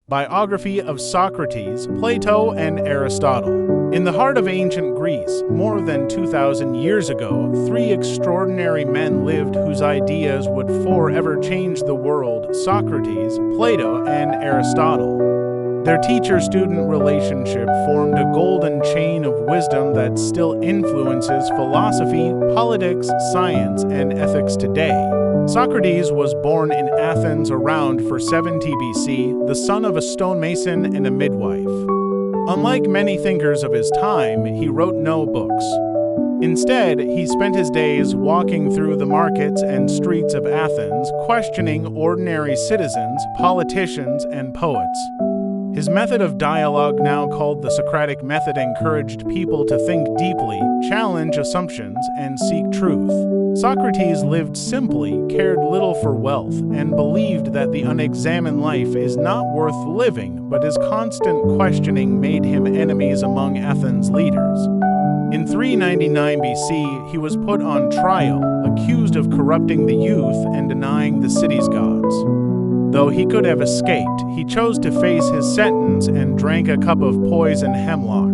Biography of Socrates, Plato, and Aristotle. In the heart of ancient Greece, more than 2,000 years ago, three extraordinary men lived whose ideas would forever change the world: Socrates, Plato, and Aristotle. Their teacher-student relationship formed a golden chain of wisdom that still influences philosophy, politics, science, and ethics today. Socrates was born in Athens around 470 BC, the son of a stonemason and a midwife. Unlike many thinkers of his time, he wrote no books. Instead, he spent his days walking through the markets and streets of Athens, questioning ordinary citizens, politicians, and poets. His method of dialogue, now called the Socratic method, encouraged people to think deeply, challenge assumptions, and seek truth. Socrates lived simply, cared little for wealth, and believed that the unexamined life is not worth living, but his constant questioning made him enemies among Athens' leaders. In 399 BC, he was put on trial, accused of corrupting the youth and denying the city's gods. Though he could have escaped, he chose to face his sentence and drank a cup of poison hemlock.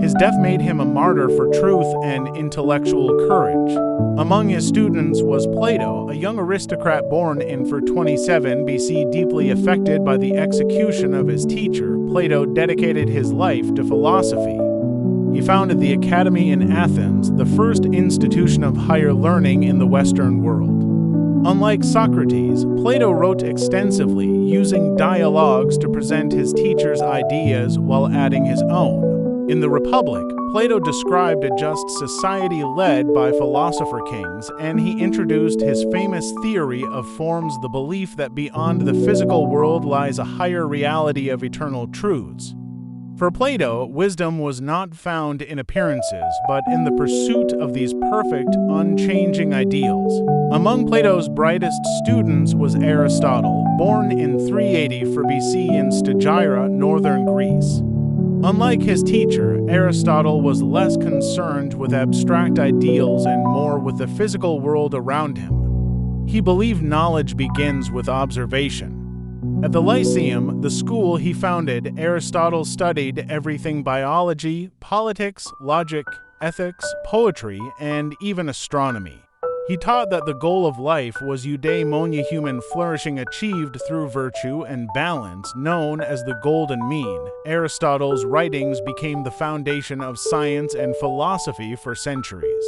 His death made him a martyr for truth and intellectual courage. Among his students was Plato, a young aristocrat born in 427 BC. Deeply affected by the execution of his teacher, Plato dedicated his life to philosophy. He founded the Academy in Athens, the first institution of higher learning in the Western world. Unlike Socrates, Plato wrote extensively, using dialogues to present his teacher's ideas while adding his own. In the Republic, Plato described a just society led by philosopher kings, and he introduced his famous theory of forms, the belief that beyond the physical world lies a higher reality of eternal truths. For Plato, wisdom was not found in appearances, but in the pursuit of these perfect, unchanging ideals. Among Plato's brightest students was Aristotle, born in 380 BC in Stagira, northern Greece. Unlike his teacher, Aristotle was less concerned with abstract ideals and more with the physical world around him. He believed knowledge begins with observation. At the Lyceum, the school he founded, Aristotle studied everything: biology, politics, logic, ethics, poetry, and even astronomy. He taught that the goal of life was eudaimonia, human flourishing achieved through virtue and balance, known as the golden mean. Aristotle's writings became the foundation of science and philosophy for centuries.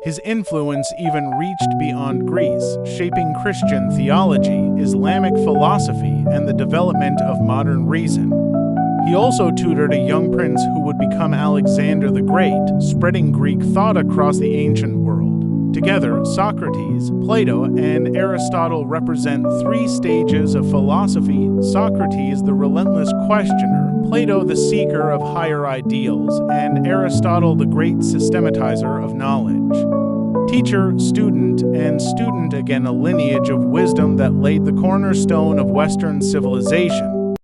His influence even reached beyond Greece, shaping Christian theology, Islamic philosophy, and the development of modern reason. He also tutored a young prince who would become Alexander the Great, spreading Greek thought across the ancient world. Together, Socrates, Plato, and Aristotle represent three stages of philosophy: Socrates, the relentless questioner; Plato, the seeker of higher ideals; and Aristotle, the great systematizer of knowledge. Teacher, student, and student again, a lineage of wisdom that laid the cornerstone of Western civilization.